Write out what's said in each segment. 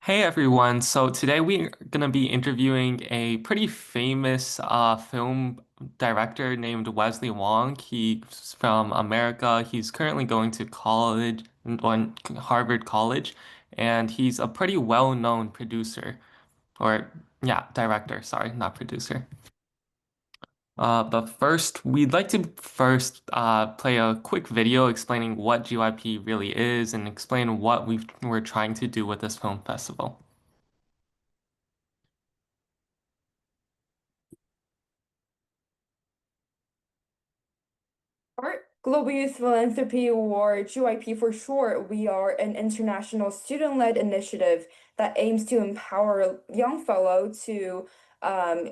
Hey everyone, so today we're going to be interviewing a pretty famous film director named Wesley Wang. He's from America. He's currently going to college, on Harvard College, and he's a pretty well-known producer, or yeah, director, sorry, not producer. But first, we'd like to play a quick video explaining what GYP really is and explain what we're trying to do with this film festival. Our Global Youth Philanthropy, or GYP for short, we are an international student-led initiative that aims to empower young fellow to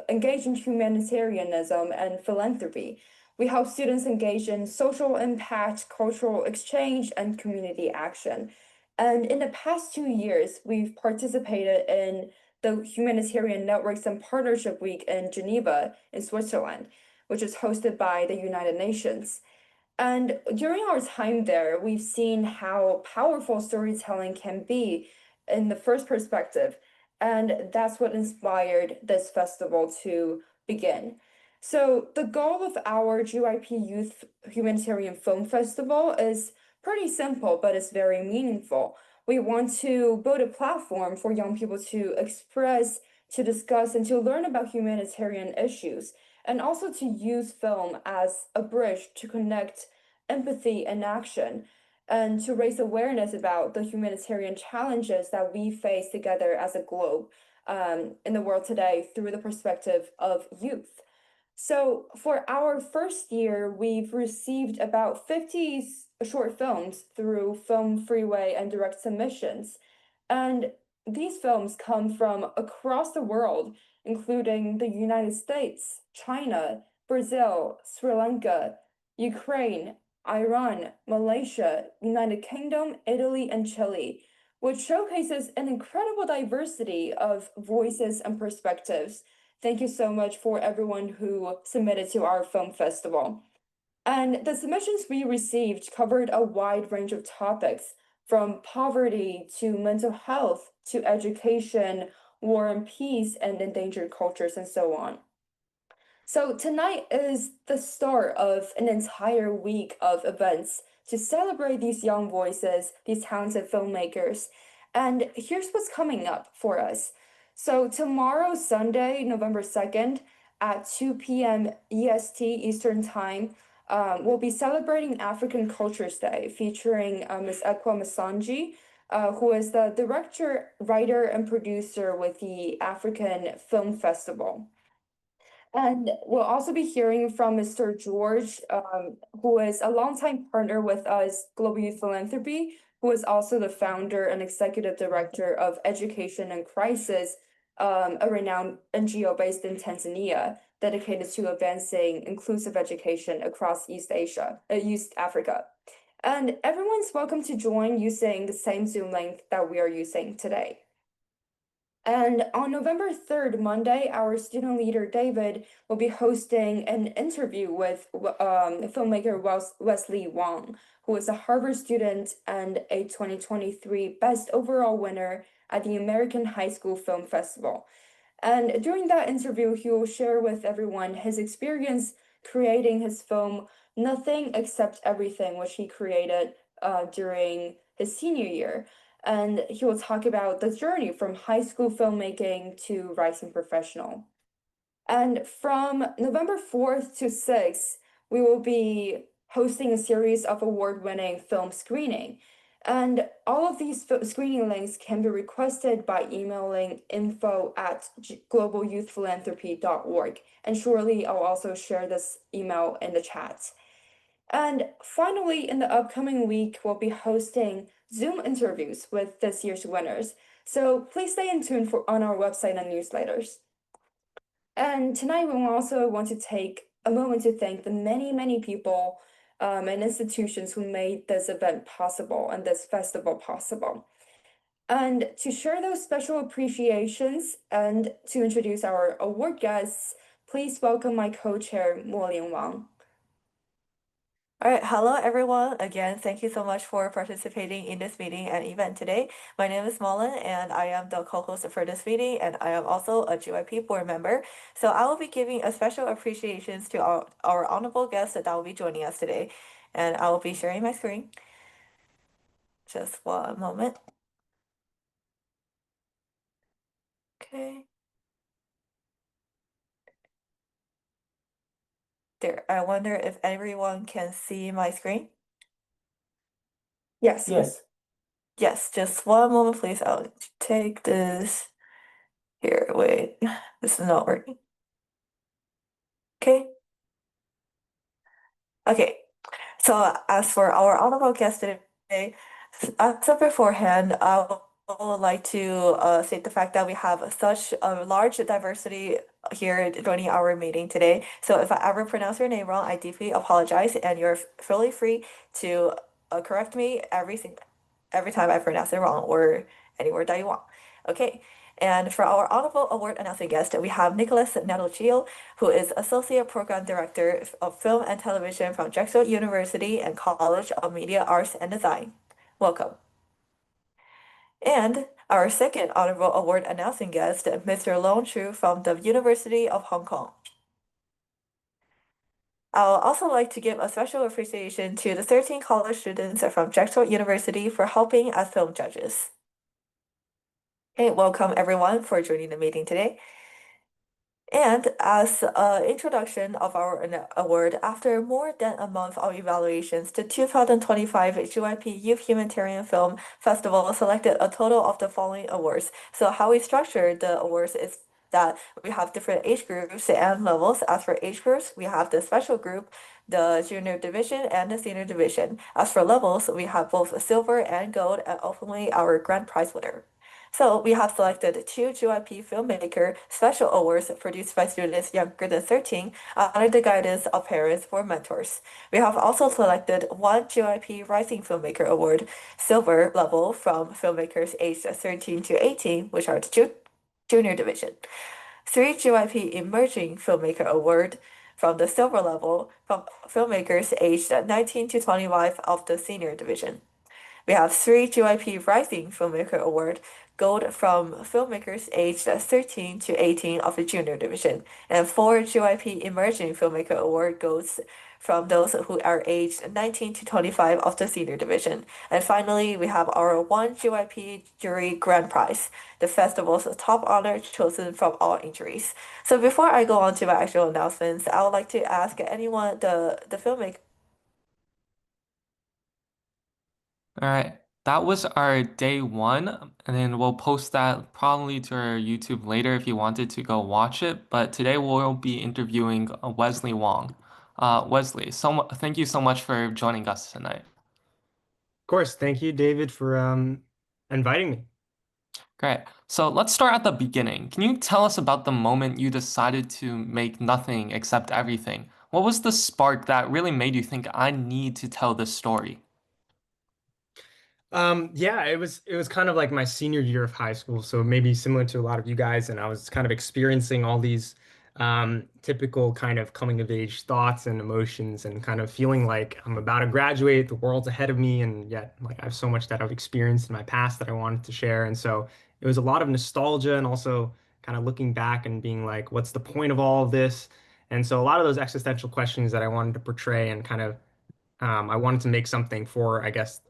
engage in humanitarianism and philanthropy. We help students engage in social impact, cultural exchange, and community action. And in the past 2 years, we've participated in the Humanitarian Networks and Partnership Week in Geneva, in Switzerland, which is hosted by the United Nations. And during our time there, we've seen how powerful storytelling can be in the first perspective. And that's what inspired this festival to begin. So, the goal of our GYP Youth Humanitarian Film Festival is pretty simple, but it's very meaningful. We want to build a platform for young people to express, to discuss, and to learn about humanitarian issues, and also to use film as a bridge to connect empathy and action, and to raise awareness about the humanitarian challenges that we face together as a globe in the world today through the perspective of youth. So for our first year, we've received about 50 short films through Film Freeway and direct submissions. And these films come from across the world, including the United States, China, Brazil, Sri Lanka, Ukraine, Iran, Malaysia, United Kingdom, Italy, and Chile, which showcases an incredible diversity of voices and perspectives. Thank you so much for everyone who submitted to our film festival. And the submissions we received covered a wide range of topics, from poverty to mental health to education, war and peace, and endangered cultures, and so on. So tonight is the start of an entire week of events to celebrate these young voices, these talented filmmakers. And here's what's coming up for us. So tomorrow, Sunday, November 2nd, at 2 p.m. EST Eastern Time, we'll be celebrating African Cultures Day, featuring Ms. Ekwa Masanji, who is the director, writer, and producer with the African Film Festival. And we'll also be hearing from Mr. George, who is a longtime partner with us, Global Youth Philanthropy, who is also the founder and executive director of Education and Crisis, a renowned NGO based in Tanzania, dedicated to advancing inclusive education across East Africa. And everyone's welcome to join using the same Zoom link that we are using today. And on November 3rd, Monday, our student leader David will be hosting an interview with filmmaker Wesley Wang, who is a Harvard student and a 2023 Best Overall winner at the American High School Film Festival. And during that interview, he will share with everyone his experience creating his film Nothing Except Everything, which he created during his senior year. And he will talk about the journey from high school filmmaking to rising professional. And from November 4th to 6th, we will be hosting a series of award-winning film screening. And all of these screening links can be requested by emailing info@globalyouthphilanthropy.org. And surely I'll also share this email in the chat. And finally, in the upcoming week, we'll be hosting Zoom interviews with this year's winners. So please stay in tune on our website and newsletters. And tonight, we also want to take a moment to thank the many, many people and institutions who made this event possible and this festival possible. And to share those special appreciations and to introduce our award guests, please welcome my co-chair, Mo Wang. All right, hello everyone. Again, thank you so much for participating in this meeting and event today. My name is Mullen and I am the co-host for this meeting and I am also a GYP board member. So I will be giving a special appreciations to our honorable guests that will be joining us today. And I will be sharing my screen. Just one moment. Okay. There. I wonder if everyone can see my screen. Yes. Yes. Yes, just one moment, please. I'll take this here. Wait, this is not working. Okay. Okay. So as for our honorable guest today, as of beforehand, I would like to state the fact that we have such a large diversity here joining our meeting today. So if I ever pronounce your name wrong, I deeply apologize, and you're fully free to correct me every time I pronounce it wrong or any word that you want. Okay. And for our honorable award announcing guest, we have Nicholas Natocchio, who is Associate Program Director of Film and Television from Drexel University and College of Media Arts and Design. Welcome. And our second honorable award announcing guest, Mr. Lone Chu from the University of Hong Kong. I'll also like to give a special appreciation to the 13 college students from Drexel University for helping as film judges. Okay, welcome everyone for joining the meeting today. And as an introduction of our award, after more than a month of evaluations, the 2025 GYP Youth Humanitarian Film Festival selected a total of the following awards. So how we structure the awards is that we have different age groups and levels. As for age groups, we have the special group, the junior division, and the senior division. As for levels, we have both silver and gold, and ultimately our grand prize winner. So we have selected two GYP Filmmaker Special Awards produced by students younger than 13 under the guidance of parents or mentors. We have also selected one GYP Rising Filmmaker Award Silver level from filmmakers aged 13 to 18, which are the junior division. Three GYP Emerging Filmmaker Award from the silver level from filmmakers aged 19 to 25 of the senior division. We have three GYP Rising Filmmaker Award, gold from filmmakers aged 13 to 18 of the junior division, and four GYP Emerging Filmmaker Award golds from those who are aged 19 to 25 of the senior division. And finally, we have our one GYP Jury Grand Prize, the festival's top honor chosen from all injuries. So before I go on to my actual announcements, I would like to ask anyone, the filmmaker. All right. That was our day one, and then we'll post that probably to our YouTube later if you wanted to go watch it. But today we'll be interviewing Wesley Wang. Wesley, thank you so much for joining us tonight. Of course, thank you, David, for inviting me. Great. So let's start at the beginning. Can you tell us about the moment you decided to make nothing except everything? What was the spark that really made you think I need to tell this story? Yeah, it was kind of like my senior year of high school, so maybe similar to a lot of you guys, and I was kind of experiencing all these typical kind of coming of age thoughts and emotions, and kind of feeling like I'm about to graduate, the world's ahead of me, and yet like I have so much that I've experienced in my past that I wanted to share, and so it was a lot of nostalgia and also kind of looking back and being like, what's the point of all of this? And so a lot of those existential questions that I wanted to portray and kind of I wanted to make something for, I guess,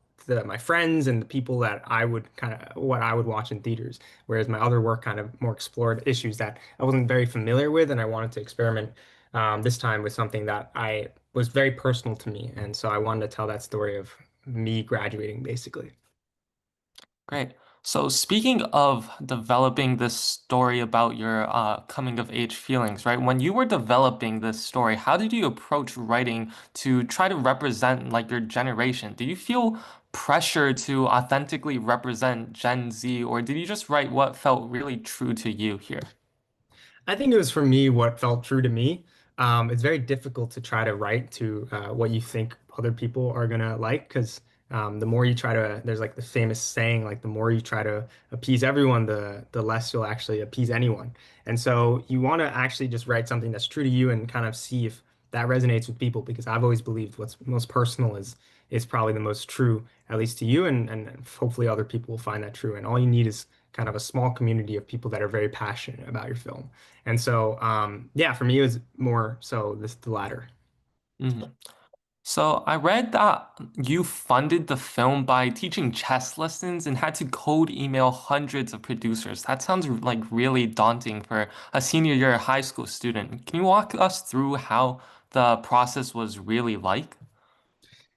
my friends and the people that I would kind of what I would watch in theaters. Whereas my other work kind of more explored issues that I wasn't very familiar with, and I wanted to experiment this time with something that I was very personal to me. And so I wanted to tell that story of me graduating, basically. Great. So speaking of developing this story about your coming of age feelings, right? When you were developing this story, how did you approach writing to try to represent like your generation? Did you feel pressure to authentically represent Gen Z, or did you just write what felt really true to you here? I think it was for me what felt true to me. It's very difficult to try to write to what you think other people are gonna like, because the more you try to, there's like the famous saying, like the more you try to appease everyone, the less you'll actually appease anyone. And so you want to actually just write something that's true to you and kind of see if that resonates with people because I've always believed what's most personal is probably the most true, at least to you, and hopefully other people will find that true. And all you need is kind of a small community of people that are very passionate about your film. And so, yeah, for me, it was more so the latter. Mhm. So I read that you funded the film by teaching chess lessons and had to cold email hundreds of producers. That sounds like really daunting for a senior year high school student. Can you walk us through how the process was really like?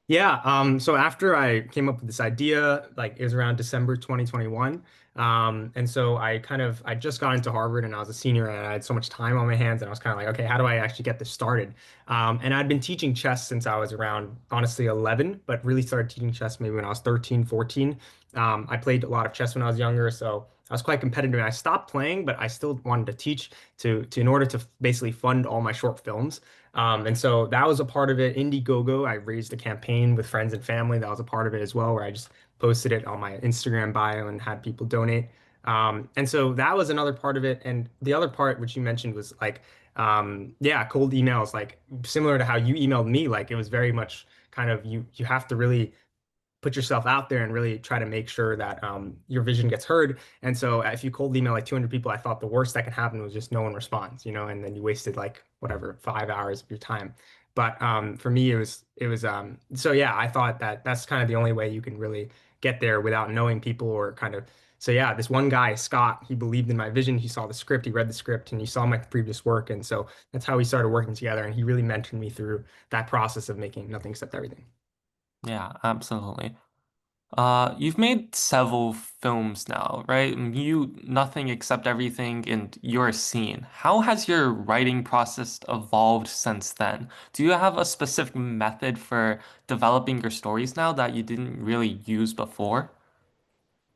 Yeah, so after I came up with this idea, like it was around December 2021. And so I just got into Harvard and I was a senior and I had so much time on my hands and I was kind of like, okay, how do I actually get this started? And I'd been teaching chess since I was around, honestly, 11, but really started teaching chess maybe when I was 13, 14. I played a lot of chess when I was younger, so I was quite competitive and I stopped playing, but I still wanted to teach to in order to basically fund all my short films. And so that was a part of it. Indiegogo, I raised a campaign with friends and family. That was a part of it as well, where I just posted it on my Instagram bio and had people donate. And so that was another part of it. And the other part, which you mentioned, was like, yeah, cold emails, like similar to how you emailed me. Like it was very much kind of you have to really put yourself out there and really try to make sure that your vision gets heard. And so if you cold email like 200 people, I thought the worst that can happen was just no one responds, and then you wasted like whatever 5 hours of your time. But for me, it was so yeah, I thought that that's kind of the only way you can really get there without knowing people or kind of. So yeah, this one guy, Scott, he believed in my vision. He saw the script, he read the script, and he saw my previous work. And so that's how we started working together. And he really mentored me through that process of making Nothing Except Everything. Yeah, absolutely. You've made several films now, right? Nothing Except Everything, and You're Seen. How has your writing process evolved since then? Do you have a specific method for developing your stories now that you didn't really use before?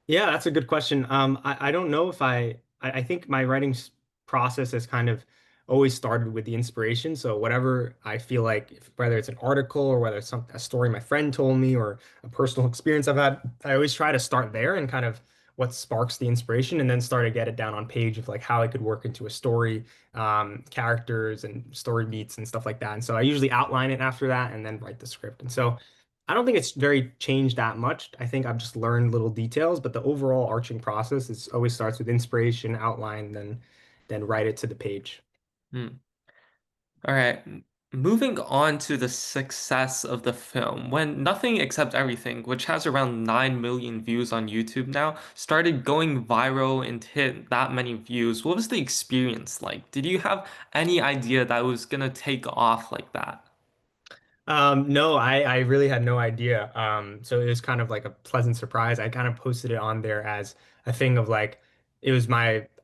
Yeah, that's a good question. I don't know if I think my process has kind of always started with the inspiration. So whatever I feel like, whether it's an article or whether it's a story my friend told me or a personal experience I've had, I always try to start there and kind of what sparks the inspiration and then start to get it down on page of like how it could work into a story, characters and story beats and stuff like that. And so I usually outline it after that and then write the script. And so I don't think it's very changed that much. I think I've just learned little details, but the overall arching process is always starts with inspiration, outline, then write it to the page. Hmm. All right. Moving on to the success of the film. When Nothing Except Everything, which has around 9 million views on YouTube now, started going viral and hit that many views, what was the experience like? Did you have any idea that it was gonna take off like that? No, I really had no idea. So it was kind of like a pleasant surprise. I kind of posted it on there as a thing of like,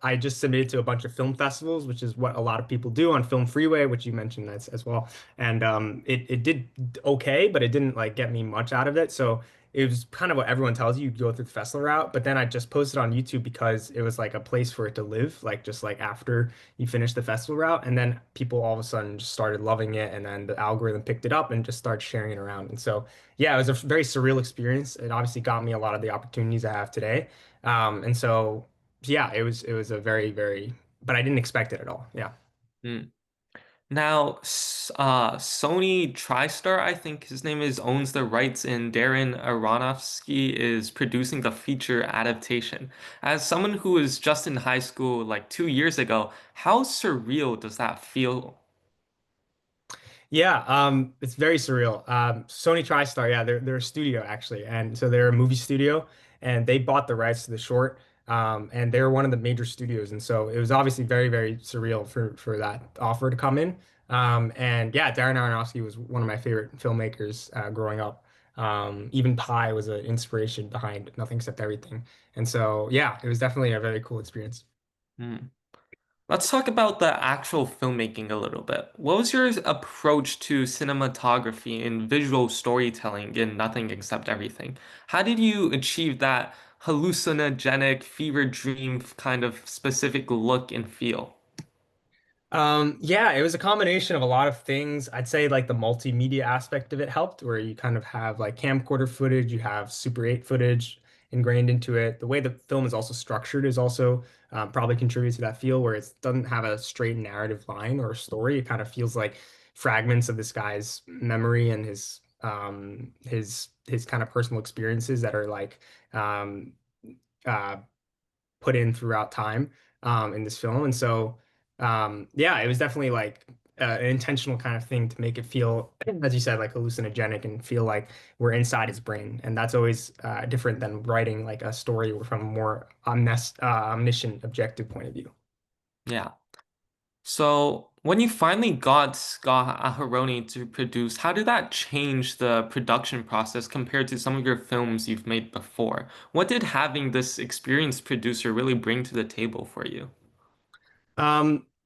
I just submitted to a bunch of film festivals, which is what a lot of people do on Film Freeway, which you mentioned as well. And it did okay, but it didn't like get me much out of it. So it was kind of what everyone tells you, you go through the festival route. But then I just posted on YouTube because it was like a place for it to live, like just like after you finish the festival route, and then people all of a sudden just started loving it, and then the algorithm picked it up and just started sharing it around. And so, yeah, it was a very surreal experience. It obviously got me a lot of the opportunities I have today. And so, yeah, it was a very, but I didn't expect it at all. Yeah. Hmm. Now, Sony TriStar, I think his name is, owns the rights, and Darren Aronofsky is producing the feature adaptation. As someone who was just in high school like 2 years ago, how surreal does that feel? Yeah, it's very surreal. Sony TriStar, yeah, they're a studio actually, and so they're a movie studio, and they bought the rights to the short, and they're one of the major studios, and so it was obviously very surreal for that offer to come in. And yeah, Darren Aronofsky was one of my favorite filmmakers growing up. Even Pi was an inspiration behind Nothing Except Everything, and so yeah, it was definitely a very cool experience. Hmm. Let's talk about the actual filmmaking a little bit. What was your approach to cinematography and visual storytelling in Nothing Except Everything? How did you achieve that hallucinogenic fever dream kind of specific look and feel? Yeah, it was a combination of a lot of things. I'd say like the multimedia aspect of it helped, where you kind of have like camcorder footage, you have Super 8 footage ingrained into it. The way the film is also structured is also probably contributes to that feel where it doesn't have a straight narrative line or a story. It kind of feels like fragments of this guy's memory and his kind of personal experiences that are like um, uh, put in throughout time in this film. And so, yeah, it was definitely like an intentional kind of thing to make it feel, as you said, like hallucinogenic and feel like we're inside his brain. And that's always different than writing like a story from a more omniscient, objective point of view. Yeah. So when you finally got Scott Aharoni to produce, how did that change the production process compared to some of your films you've made before? What did having this experienced producer really bring to the table for you?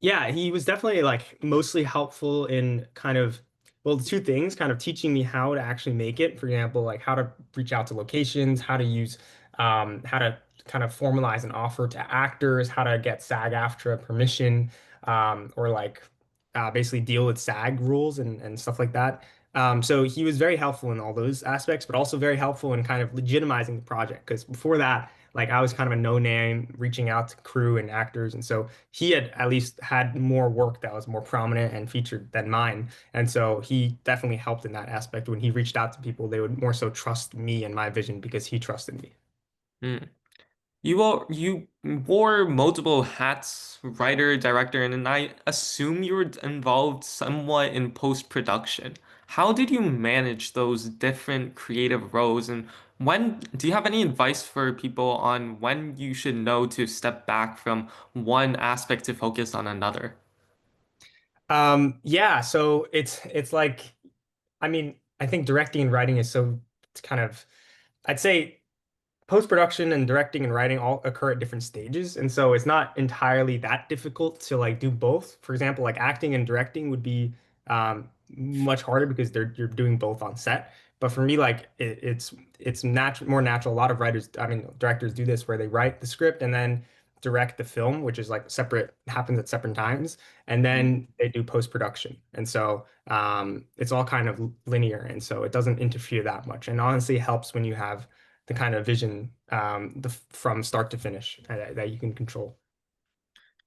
Yeah, he was definitely like mostly helpful in kind of, well, the two things, kind of teaching me how to actually make it. For example, like how to reach out to locations, how to use, how to kind of formalize an offer to actors, how to get SAG-AFTRA permission, or like basically deal with SAG rules and stuff like that. So he was very helpful in all those aspects, but also very helpful in kind of legitimizing the project. Because before that, like I was kind of a no name reaching out to crew and actors. And so he had at least had more work that was more prominent and featured than mine. And so he definitely helped in that aspect. When he reached out to people, they would more so trust me and my vision because he trusted me. Hmm. You wore multiple hats, writer, director, and then I assume you were involved somewhat in post-production. How did you manage those different creative roles, and when do you have any advice for people on when you should know to step back from one aspect to focus on another? Yeah, so it's like, I mean, I think directing and writing is so it's kind of, I'd say post-production and directing and writing all occur at different stages, and so it's not entirely that difficult to like do both. For example, like acting and directing would be much harder because you're doing both on set. But for me, like it's more natural. A lot of writers, I mean, directors do this where they write the script and then direct the film, which is like separate, happens at separate times, and then they do post-production. And so it's all kind of linear, and so it doesn't interfere that much. And honestly, it helps when you have the kind of vision from start to finish that you can control.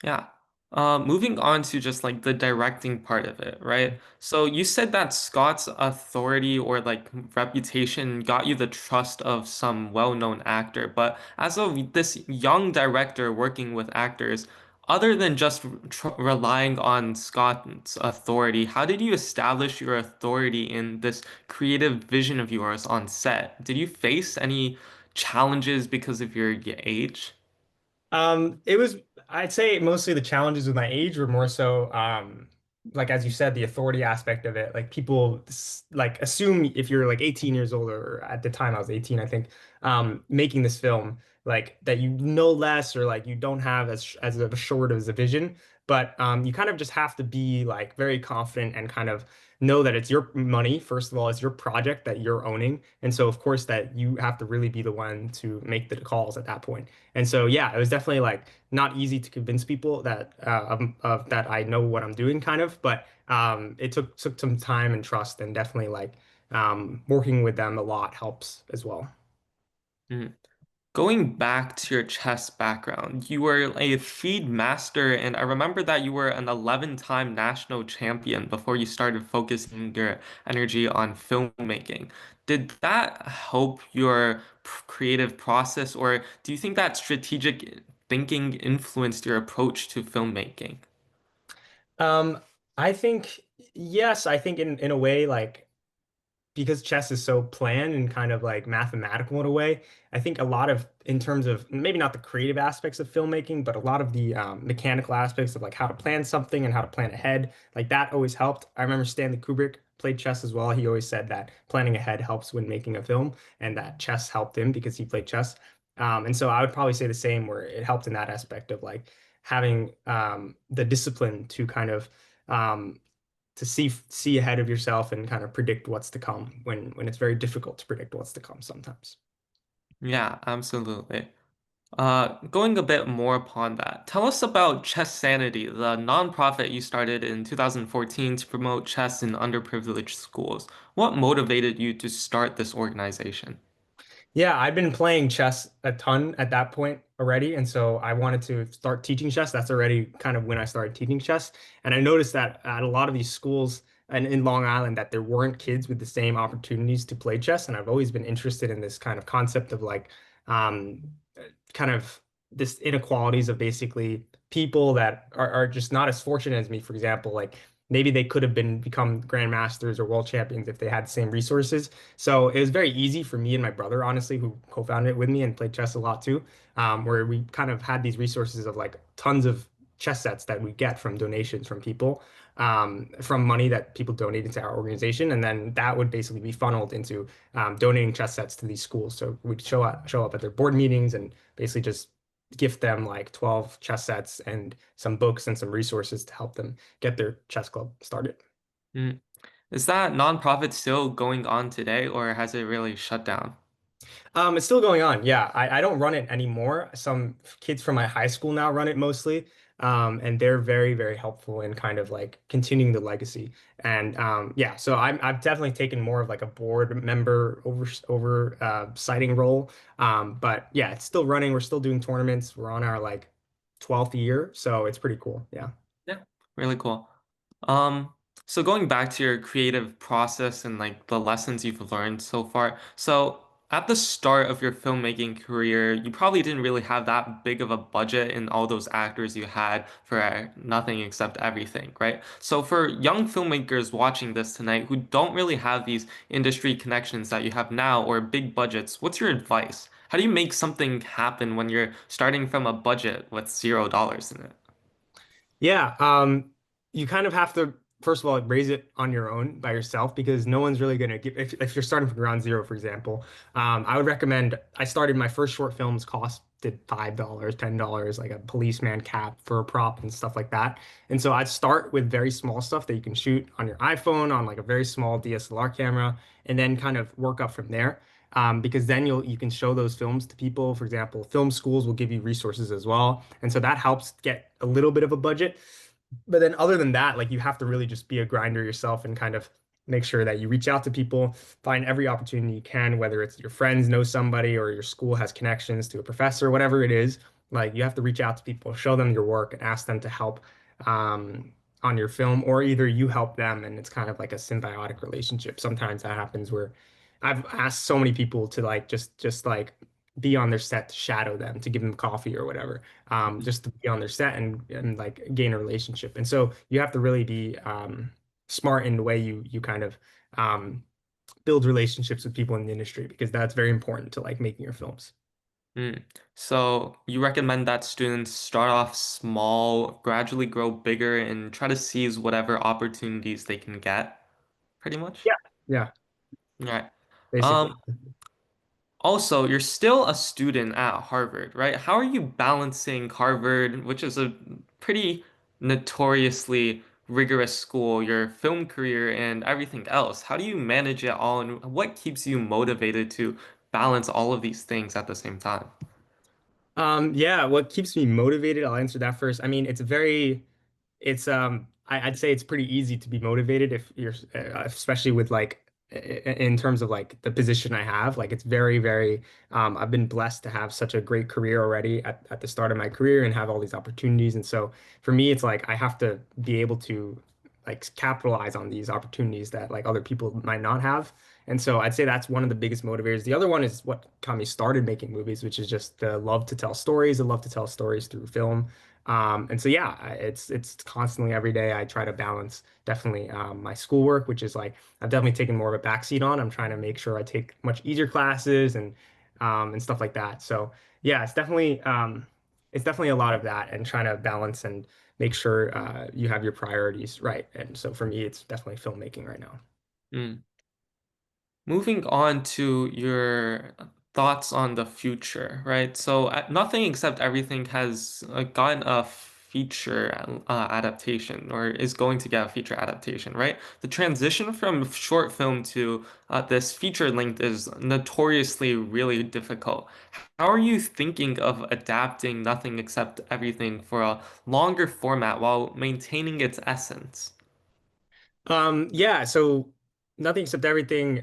Yeah. Moving on to just like the directing part of it, right? So you said that Scott's authority or like reputation got you the trust of some well-known actor, but as of this young director working with actors, other than just tr relying on Scott's authority, how did you establish your authority in this creative vision of yours on set? Did you face any challenges because of your age? It was, I'd say mostly the challenges with my age were more so, like as you said, the authority aspect of it. Like people like assume if you're like 18 years old, or at the time I was 18, I think, making this film, like that you know less or like you don't have as of a short as a vision. But you kind of just have to be like very confident and kind of know that it's your money. First of all, it's your project that you're owning. And so of course that you have to really be the one to make the calls at that point. And so, yeah, it was definitely like not easy to convince people that of that I know what I'm doing, kind of. But it took some time and trust, and definitely like working with them a lot helps as well. Mm. Going back to your chess background, you were a feed master, and I remember that you were an 11-time national champion before you started focusing your energy on filmmaking. Did that help your creative process, or do you think that strategic thinking influenced your approach to filmmaking? Um, I think yes, I think in a way like because chess is so planned and kind of like mathematical in a way, I think a lot of, in terms of maybe not the creative aspects of filmmaking, but a lot of the mechanical aspects of like how to plan something and how to plan ahead, like that always helped. I remember Stanley Kubrick played chess as well. He always said that planning ahead helps when making a film, and that chess helped him because he played chess. And so I would probably say the same, where it helped in that aspect of like having the discipline to kind of um, to see ahead of yourself and kind of predict what's to come when it's very difficult to predict what's to come sometimes. Yeah, absolutely. Going a bit more upon that, tell us about Chess Sanity, the nonprofit you started in 2014 to promote chess in underprivileged schools. What motivated you to start this organization? Yeah, I'd been playing chess a ton at that point already, and so I wanted to start teaching chess. That's already kind of when I started teaching chess, and I noticed that at a lot of these schools, and in Long Island that there weren't kids with the same opportunities to play chess. And I've always been interested in this kind of concept of like um, kind of this inequalities of basically people that are just not as fortunate as me. For example, like maybe they could have become grandmasters or world champions if they had the same resources. So it was very easy for me and my brother, honestly, who co-founded it with me and played chess a lot too, where we kind of had these resources of like tons of chess sets that we get from donations from people, from money that people donated to our organization, and then that would basically be funneled into donating chess sets to these schools. So we'd show up at their board meetings and basically just gift them like 12 chess sets and some books and some resources to help them get their chess club started. Mm. Is that nonprofit still going on today, or has it really shut down? It's still going on. Yeah, I don't run it anymore. Some kids from my high school now run it mostly. And they're very, very helpful in kind of like continuing the legacy. And yeah, so I've definitely taken more of like a board member sighting role. But yeah, it's still running. We're still doing tournaments. We're on our like 12th year, so it's pretty cool. Yeah. Yeah, really cool. Um, so going back to your creative process and like the lessons you've learned so far. So at the start of your filmmaking career, you probably didn't really have that big of a budget and all those actors you had for nothing except everything, right? So for young filmmakers watching this tonight who don't really have these industry connections that you have now or big budgets, what's your advice? How do you make something happen when you're starting from a budget with $0 in it? Yeah, you kind of have to, first of all, raise it on your own by yourself because no one's really going to give, if you're starting from ground zero, for example, I would recommend, I started my first short films costed $5, $10, like a policeman cap for a prop and stuff like that. And so I'd start with very small stuff that you can shoot on your iPhone on like a very small DSLR camera and then kind of work up from there. Because then you can show those films to people. For example, film schools will give you resources as well, and so that helps get a little bit of a budget. But then other than that, like you have to really just be a grinder yourself and kind of make sure that you reach out to people, find every opportunity you can, whether it's your friends know somebody or your school has connections to a professor, whatever it is. Like you have to reach out to people, show them your work, and ask them to help um, on your film, or either you help them, and it's kind of like a symbiotic relationship. Sometimes that happens where I've asked so many people to like just like be on their set to shadow them, to give them coffee or whatever, just to be on their set and like gain a relationship. And so you have to really be smart in the way you kind of um, build relationships with people in the industry because that's very important to like making your films. Mm. So you recommend that students start off small, gradually grow bigger, and try to seize whatever opportunities they can get, pretty much. Yeah, yeah, Right. basically. Um, Also, you're still a student at Harvard, right? How are you balancing Harvard, which is a pretty notoriously rigorous school, your film career, and everything else? How do you manage it all, and what keeps you motivated to balance all of these things at the same time? Yeah, what keeps me motivated, I'll answer that first. I mean, I'd say it's pretty easy to be motivated if you're especially with like in terms of like the position I have. Like it's very, very I've been blessed to have such a great career already at the start of my career and have all these opportunities. And so for me, it's like I have to be able to like capitalize on these opportunities that like other people might not have. And so I'd say that's one of the biggest motivators. The other one is what got me started making movies, which is just the love to tell stories, the love to tell stories through film. And so yeah, it's constantly every day I try to balance definitely my schoolwork, which is like I've definitely taken more of a backseat on. I'm trying to make sure I take much easier classes and stuff like that. So yeah, it's definitely a lot of that and trying to balance and make sure you have your priorities right. And so for me, it's definitely filmmaking right now. Mm. Moving on to your thoughts on the future, right? So, Nothing Except Everything has gotten a feature adaptation or is going to get a feature adaptation, right? The transition from short film to this feature length is notoriously really difficult. How are you thinking of adapting Nothing Except Everything for a longer format while maintaining its essence? Yeah, so nothing except everything.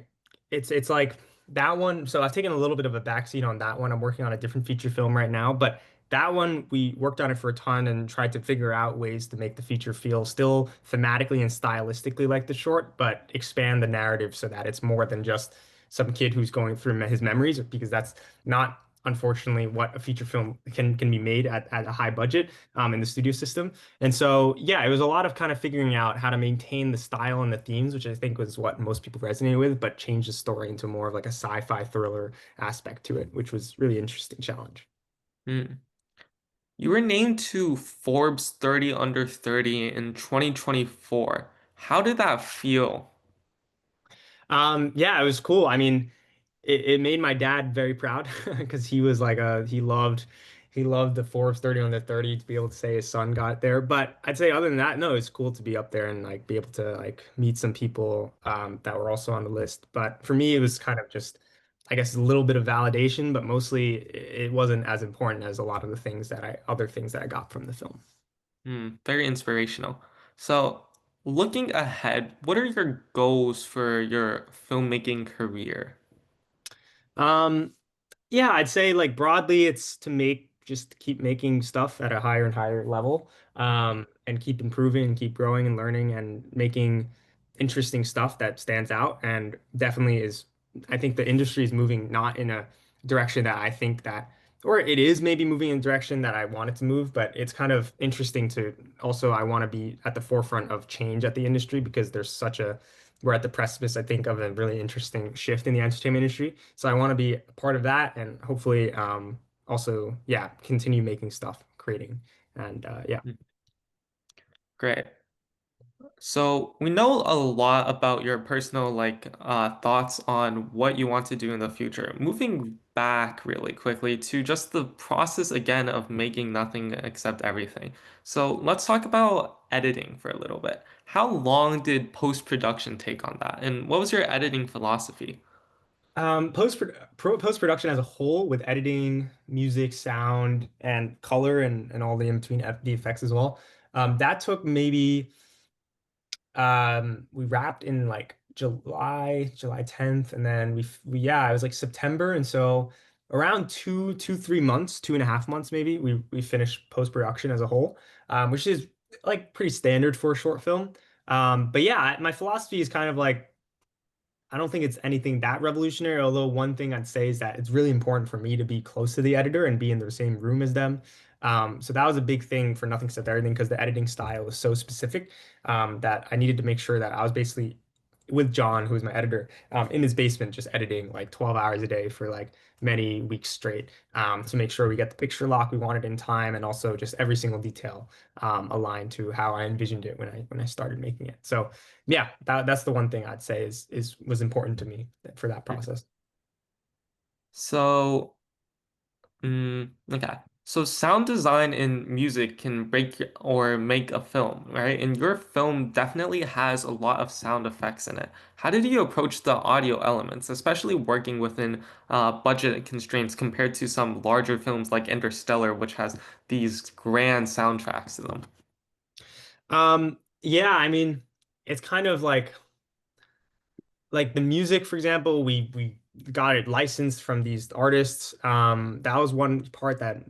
It's like that one. So I've taken a little bit of a backseat on that one. I'm working on a different feature film right now, but that one, we worked on it for a ton and tried to figure out ways to make the feature feel still thematically and stylistically like the short, but expand the narrative so that it's more than just some kid who's going through his memories, because that's not, unfortunately, what a feature film can be made at a high budget in the studio system. And so, yeah, it was a lot of kind of figuring out how to maintain the style and the themes, which I think was what most people resonated with, but change the story into more of like a sci-fi thriller aspect to it, which was really interesting challenge. Hmm. You were named to Forbes 30 under 30 in 2024. How did that feel? Yeah, it was cool. I mean, it made my dad very proud because he was like he loved the Forbes 30 under 30 to be able to say his son got there. But I'd say other than that, no, it's cool to be up there and like be able to like meet some people that were also on the list. But for me, it was kind of just, I guess, a little bit of validation, but mostly it wasn't as important as a lot of the things that I other things that I got from the film. Very inspirational. So, looking ahead, what are your goals for your filmmaking career? Um, Yeah, I'd say like broadly, it's to make just keep making stuff at a higher and higher level, and keep improving and keep growing and learning and making interesting stuff that stands out. And definitely is, I think the industry is moving not in a direction that I think that, or it is maybe moving in a direction that I want it to move, but it's kind of interesting to also, I want to be at the forefront of change at the industry because we're at the precipice, I think, of a really interesting shift in the entertainment industry. So I want to be a part of that and hopefully also, yeah, continue making stuff, creating. And yeah. Mm, Great. So we know a lot about your personal thoughts on what you want to do in the future. Moving back really quickly to just the process again of making nothing except everything. So let's talk about editing for a little bit. How long did post-production take on that? And what was your editing philosophy? Post-production as a whole with editing, music, sound, and color and all the in-between the effects as well. That took maybe we wrapped in like July 10th, and then yeah, it was like September, and so around 3 months, 2.5 months maybe, we finished post-production as a whole, which is like pretty standard for a short film. But yeah, my philosophy is kind of like I don't think it's anything that revolutionary, although one thing I'd say is that it's really important for me to be close to the editor and be in the same room as them. So that was a big thing for Nothing Except Everything because the editing style was so specific that I needed to make sure that I was basically with John, who was my editor, in his basement, just editing like 12 hours a day for like many weeks straight to make sure we get the picture lock we wanted in time and also just every single detail aligned to how I envisioned it when I started making it. So yeah, that's the one thing I'd say is was important to me for that process. So okay. So sound design in music can or make a film, right? And your film definitely has a lot of sound effects in it. How did you approach the audio elements, especially working within budget constraints compared to some larger films like Interstellar, which has these grand soundtracks to them? Yeah, I mean, it's kind of like the music, for example, we got it licensed from these artists. That was one part that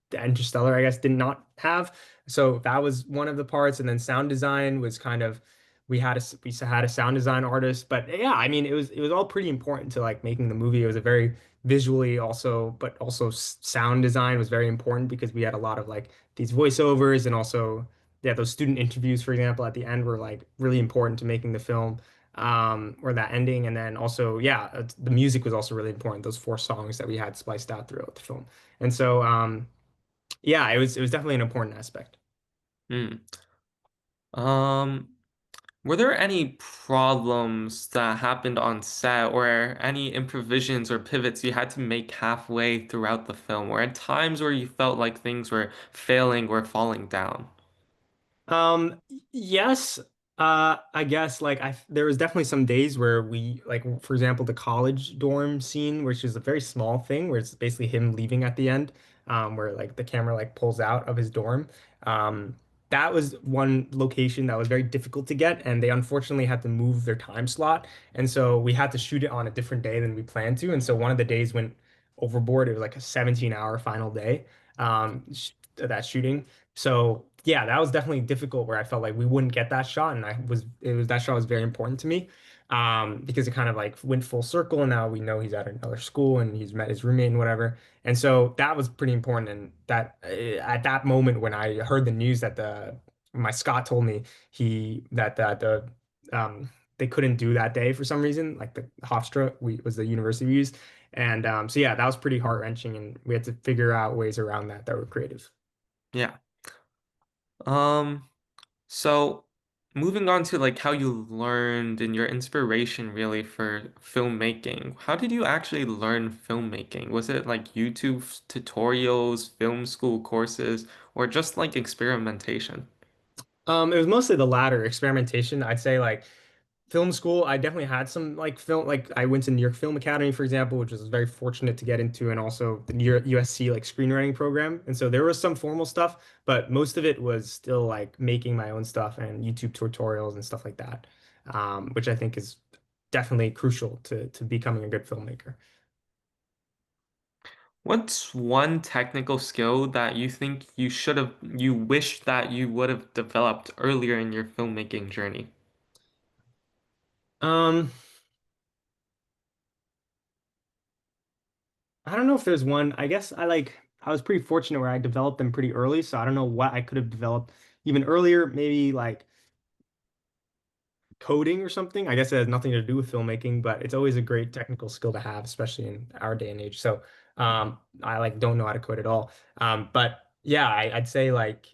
the Interstellar, I guess, did not have. So that was one of the parts, and then sound design was kind of we had a sound design artist, but yeah, I mean, it was all pretty important to like making the movie. It was a very visually also, but also sound design was very important because we had a lot of like these voiceovers and also yeah, those student interviews, for example, at the end were like really important to making the film or that ending. And then also, yeah, the music was also really important. Those four songs that we had spliced out throughout the film. And so, yeah, it was definitely an important aspect. Hmm. Um, Were there any problems that happened on set or any improvisations or pivots you had to make halfway throughout the film, or at times where you felt like things were failing or falling down? Yes, I guess like there was definitely some days where we like for example the college dorm scene, which is a very small thing where it's basically him leaving at the end, where like the camera like pulls out of his dorm. Um, that was one location that was very difficult to get, and they unfortunately had to move their time slot, and so we had to shoot it on a different day than we planned to, and so one of the days went overboard. It was like a 17-hour final day, sh that shooting. So yeah, that was definitely difficult where I felt like we wouldn't get that shot, and that shot was very important to me. Because it kind of like went full circle, and now we know he's at another school and he's met his roommate and whatever. And so that was pretty important. And that at that moment when I heard the news that my Scott told me the um they couldn't do that day for some reason, like the Hofstra was the university we used. And so yeah, that was pretty heart-wrenching, and we had to figure out ways around that were creative. Yeah. Um, so moving on to like how you learned and your inspiration really for filmmaking. How did you actually learn filmmaking? Was it like YouTube tutorials, film school courses, or just like experimentation? It was mostly the latter, experimentation. I'd say like film school, I definitely had some like film, like I went to New York Film Academy, for example, which was very fortunate to get into, and also the USC like screenwriting program. And so there was some formal stuff, but most of it was still like making my own stuff and YouTube tutorials and stuff like that, which I think is definitely crucial to becoming a good filmmaker. What's one technical skill that you think you wish that you would have developed earlier in your filmmaking journey? Um, I don't know if there's one. I guess I was pretty fortunate where I developed them pretty early, so I don't know what I could have developed even earlier, maybe like coding or something. I guess it has nothing to do with filmmaking, but it's always a great technical skill to have, especially in our day and age. So I like don't know how to code at all. But yeah, I'd say like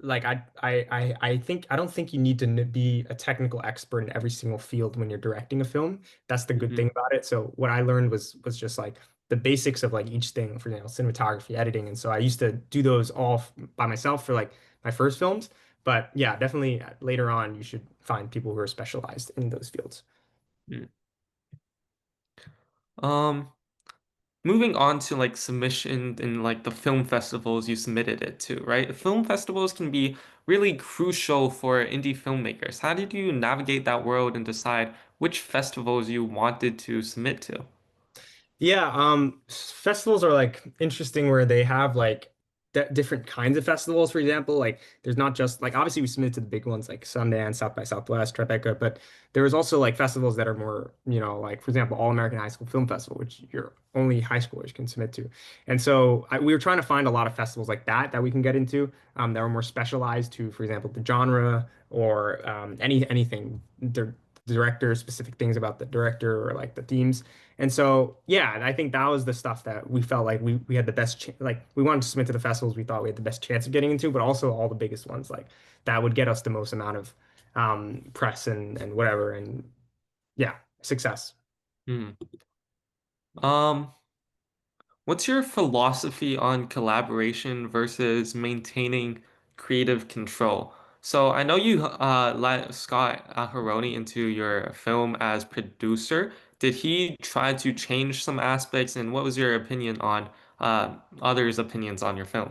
I think I don't think you need to be a technical expert in every single field when you're directing a film. That's the good thing Mhm. about it. So what I learned was just like the basics of like each thing, for example, cinematography, editing. And so I used to do those all by myself for like my first films. But yeah, definitely later on you should find people who are specialized in those fields. Mm. Um, Moving on to like submission and like the film festivals you submitted it to, right? Film festivals can be really crucial for indie filmmakers. How did you navigate that world and decide which festivals you wanted to submit to? Yeah, festivals are like interesting where they have like different kinds of festivals. For example, like there's not just like obviously we submitted to the big ones like Sundance, South by Southwest, Tribeca, but there was also like festivals that are more, like for example, All American High School Film Festival, which your only high schoolers can submit to. And so we were trying to find a lot of festivals like that we can get into, that are more specialized to, for example, the genre or anything, director specific things about the director or like the themes. And so, yeah, I think that was the stuff that we felt like we had the best ch like we wanted to submit to the festivals we thought we had the best chance of getting into, but also all the biggest ones like that would get us the most amount of press and whatever and yeah, success. Hmm. Um, what's your philosophy on collaboration versus maintaining creative control? So I know you let Scott Haroni into your film as producer. Did he try to change some aspects, and what was your opinion on others' opinions on your film?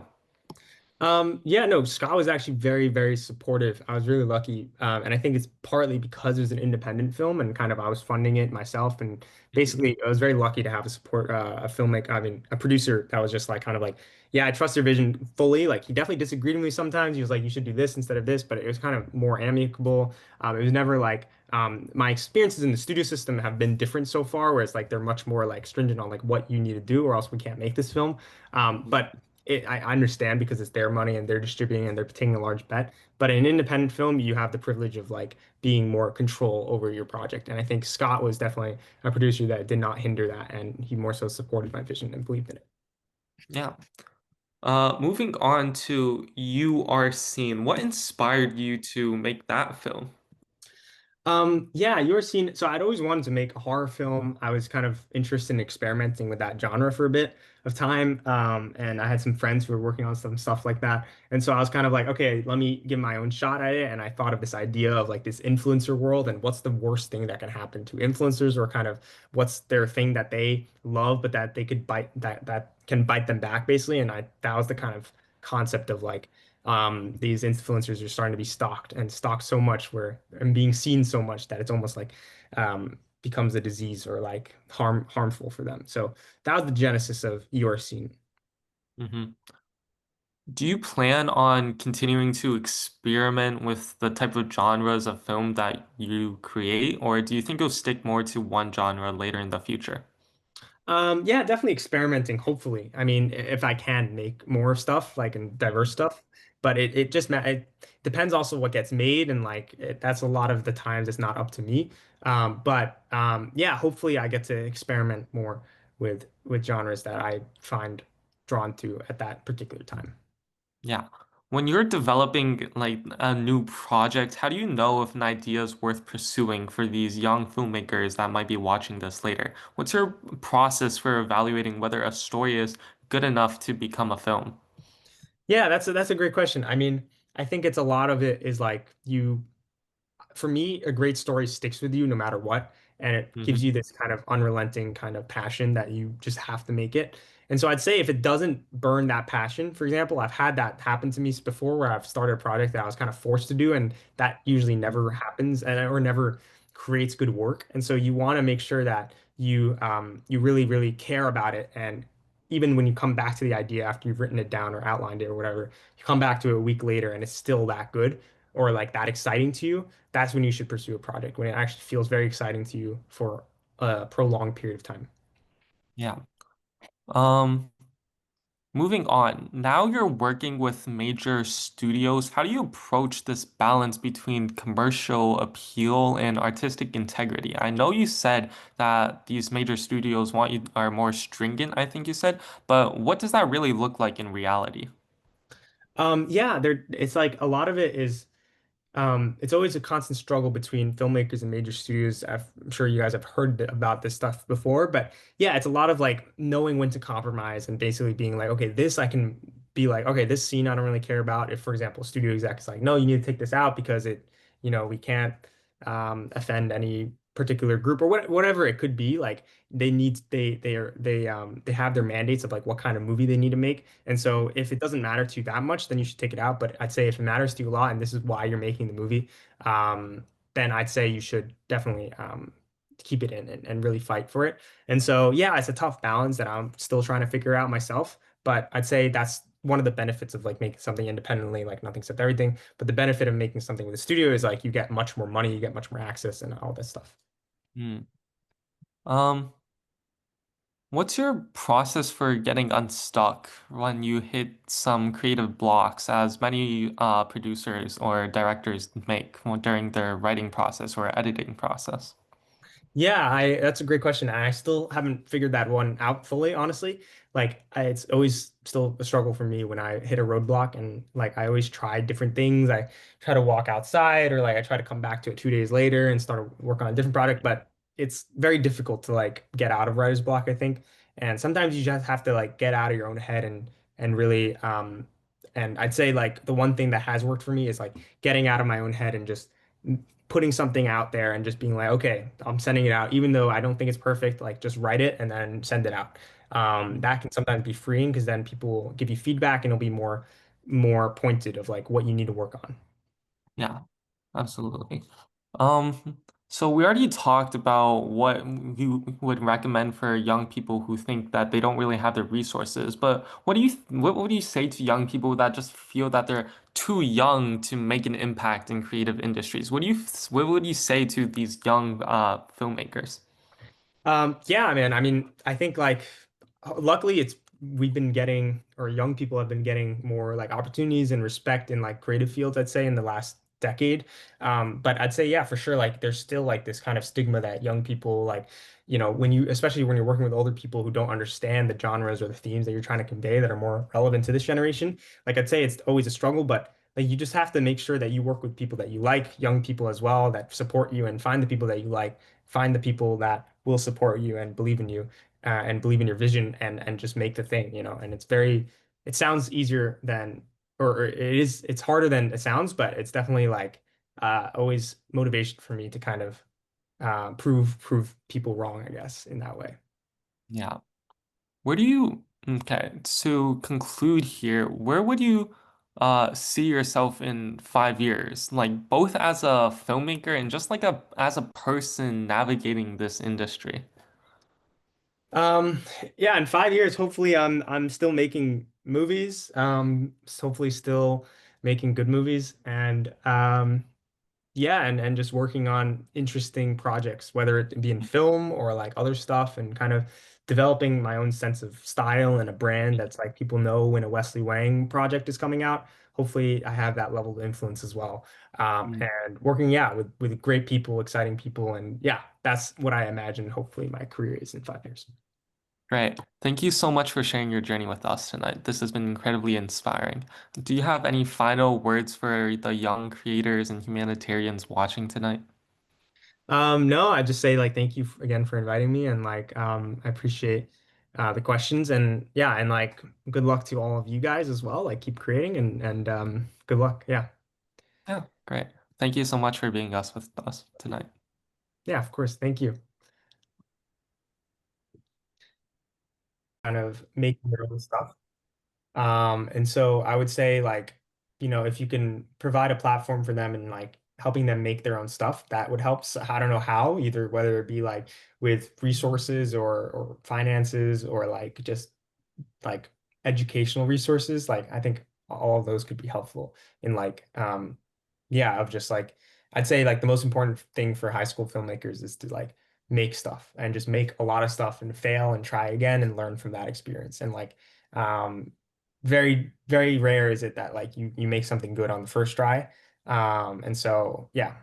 Yeah, no, Scott was actually very, very supportive. I was really lucky. And I think it's partly because it was an independent film and kind of I was funding it myself. And Mhm. basically, I was very lucky to have a filmmaker, I mean, a producer that was just like, kind of like, yeah, I trust your vision fully. Like, he definitely disagreed with me sometimes. He was like, you should do this instead of this, but it was kind of more amicable. It was never like, my experiences in the studio system have been different so far, where it's like they're much more like stringent on like what you need to do, or else we can't make this film. But I understand because it's their money and they're distributing and they're taking a large bet. But in an independent film, you have the privilege of like being more control over your project. And I think Scott was definitely a producer that did not hinder that, and he more so supported my vision and believed in it. Yeah. Moving on to You Are Seen. What inspired you to make that film? Yeah, you were seeing. So I'd always wanted to make a horror film. I was kind of interested in experimenting with that genre for a bit of time. And I had some friends who were working on some stuff like that. And so I was kind of like, okay, let me give my own shot at it. And I thought of this idea of like this influencer world and what's the worst thing that can happen to influencers, or kind of what's their thing that they love, but that they could bite that can bite them back basically. And that was the kind of concept of like these influencers are starting to be stalked and stalked so much where and being seen so much that it's almost like becomes a disease or like harmful for them. So that was the genesis of your scene. Hmm. Do you plan on continuing to experiment with the type of genres of film that you create, or do you think you'll stick more to one genre later in the future? Yeah, definitely experimenting, hopefully. I mean, if I can make more stuff, like and diverse stuff, but it just it depends also what gets made and like that's a lot of the times it's not up to me. Yeah, hopefully I get to experiment more with genres that I find drawn to at that particular time. Yeah. When you're developing like a new project, how do you know if an idea is worth pursuing for these young filmmakers that might be watching this later? What's your process for evaluating whether a story is good enough to become a film? Yeah, that's a great question. I mean, I think it's a lot of it is like you for me, a great story sticks with you no matter what, and it gives Hmm. you this kind of unrelenting kind of passion that you just have to make it. And so I'd say if it doesn't burn that passion, for example, I've had that happen to me before where I've started a project that I was kind of forced to do, and that usually never happens and or never creates good work. And so you want to make sure that you really, really care about it. And even when you come back to the idea after you've written it down or outlined it or whatever, you come back to it a week later and it's still that good or like that exciting to you, that's when you should pursue a project, when it actually feels very exciting to you for a prolonged period of time. Yeah. Um, Moving on. Now you're working with major studios. How do you approach this balance between commercial appeal and artistic integrity? I know you said that these major studios want you are more stringent, I think you said, but what does that really look like in reality? Yeah, it's like a lot of it is it's always a constant struggle between filmmakers and major studios. I'm sure you guys have heard about this stuff before, but yeah, it's a lot of like knowing when to compromise and basically being like, okay, this I can be like, okay, this scene I don't really care about. If, for example, a studio exec is like, no, you need to take this out because we can't offend any particular group or whatever it could be. Like they have their mandates of like what kind of movie they need to make. And so if it doesn't matter to you that much, then you should take it out. But I'd say if it matters to you a lot and this is why you're making the movie, um, then I'd say you should definitely keep it in and really fight for it. And so, yeah, it's a tough balance that I'm still trying to figure out myself. But I'd say that's one of the benefits of like making something independently, like nothing except everything. But the benefit of making something with a studio is like you get much more money, you get much more access and all that stuff. Hmm. Um, what's your process for getting unstuck when you hit some creative blocks, as many producers or directors make during their writing process or editing process? Yeah, I that's a great question. I still haven't figured that one out fully, honestly. It's always still a struggle for me when I hit a roadblock and like I always try different things. I try to walk outside or like I try to come back to it 2 days later and start work on a different project, but it's very difficult to like get out of writer's block, I think. And sometimes you just have to like get out of your own head and really and I'd say like the one thing that has worked for me is like getting out of my own head and just putting something out there and just being like, okay, I'm sending it out, even though I don't think it's perfect, like just write it and then send it out. That can sometimes be freeing because then people give you feedback and it'll be more pointed of like what you need to work on. Yeah. Absolutely. So we already talked about what you would recommend for young people who think that they don't really have the resources, but what would you say to young people that just feel that they're too young to make an impact in creative industries? What would you say to these young filmmakers? Yeah, man. I mean, I think like luckily it's we've been getting or young people have been getting more like opportunities and respect in like creative fields, I'd say, in the last decade. But I'd say, yeah, for sure, like there's still like this kind of stigma that young people like, when you especially when you're working with older people who don't understand the genres or the themes that you're trying to convey that are more relevant to this generation. Like I'd say it's always a struggle, but like you just have to make sure that you work with people that you like, young people as well, that support you and find the people that you like find the people that will support you and believe in you and believe in your vision and just make the thing. And it sounds easier than or it's harder than it sounds, but it's definitely like always motivation for me to kind of prove people wrong, I guess, in that way. Yeah. Okay, to conclude here, where would you see yourself in 5 years, like both as a filmmaker and just like as a person navigating this industry? Um, yeah, in 5 years, hopefully I'm still making movies. Hopefully still making good movies and yeah, and just working on interesting projects, whether it be in film or like other stuff, and kind of developing my own sense of style and a brand that's like people know when a Wesley Wang project is coming out. Hopefully, I have that level of influence as well. And working, yeah, with great people, exciting people, and yeah, that's what I imagine. Hopefully, my career is in 5 years. Great. Thank you so much for sharing your journey with us tonight. This has been incredibly inspiring. Do you have any final words for the young creators and humanitarians watching tonight? No, I just say like thank you again for inviting me, and like I appreciate the questions, and yeah, and like good luck to all of you guys as well. Like keep creating, and good luck. Yeah. Yeah, great. Thank you so much for being with us tonight. Yeah, of course. Thank you. Kind of making your own stuff. And so I would say like, if you can provide a platform for them and like helping them make their own stuff, that would help. So I don't know how, either whether it be like with resources or finances or like just like educational resources. Like I think all of those could be helpful in like yeah, of just like I'd say like the most important thing for high school filmmakers is to like make stuff and just make a lot of stuff and fail and try again and learn from that experience. And like um very, very rare is it that like you make something good on the first try. And so yeah.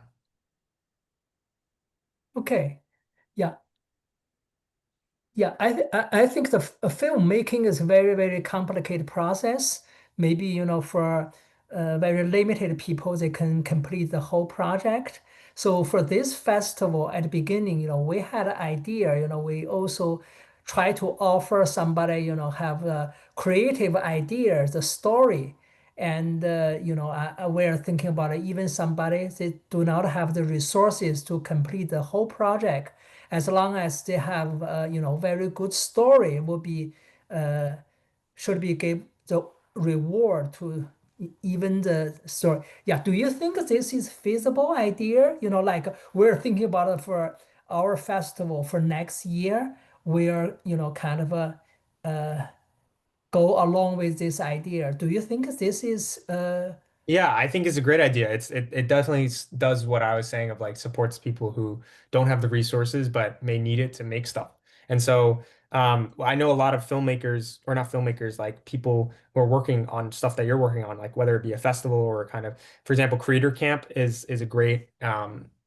Okay. Yeah. Yeah, I think the filmmaking is a very, very complicated process. Maybe, for very limited people, they can complete the whole project. So for this festival at the beginning, we had an idea, we also try to offer somebody, have a creative idea, the story. And, we're thinking about even somebody they do not have the resources to complete the whole project, as long as they have very good story will be uh, should be give the reward to even the story. Yeah, do you think this is feasible idea? Like we're thinking about it for our festival for next year. We're kind of go along with this idea. Do you think this is Yeah, I think it's a great idea. It definitely does what I was saying of like supports people who don't have the resources but may need it to make stuff. And so I know a lot of filmmakers, or not filmmakers, like people who are working on stuff that you're working on, like whether it be a festival or kind of, for example, Creator Camp is a great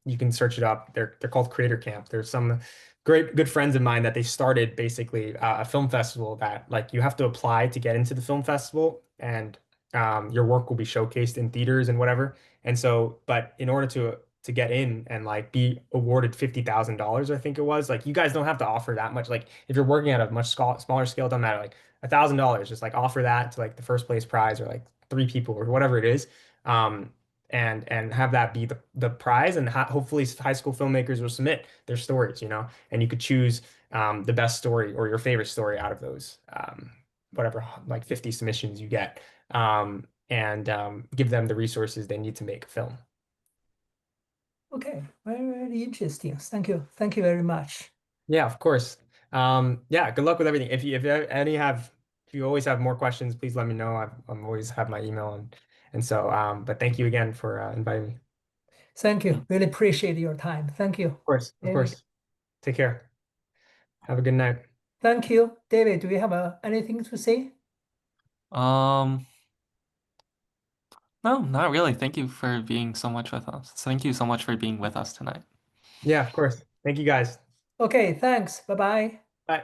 you can search it up. They're called Creator Camp. There's some great good friends of mine that they started basically a film festival that like you have to apply to get into the film festival, and your work will be showcased in theaters and whatever. And so, but in order to get in and like be awarded $50,000, I think it was, like you guys don't have to offer that much. Like if you're working at a much smaller scale, it doesn't matter. Like $1,000, just like offer that to like the first place prize or like three people or whatever it is. Um, and have that be the prize, and hopefully high school filmmakers will submit their stories, and you could choose the best story or your favorite story out of those whatever like 50 submissions you get, and give them the resources they need to make a film. okay? Very, very interesting. Thank you very much. Yeah, of course. Yeah, good luck with everything. If you always have more questions, please let me know. I'm always have my email, and so but thank you again for inviting me. Thank you. Really appreciate your time. Thank you. Of course, of David. course. Take care. Have a good night. Thank you. David, do you have anything to say? Um, no, not really. Thank you for being so much with us. Thank you so much for being with us tonight. Yeah, of course. Thank you guys. Okay, thanks. Bye bye. Bye.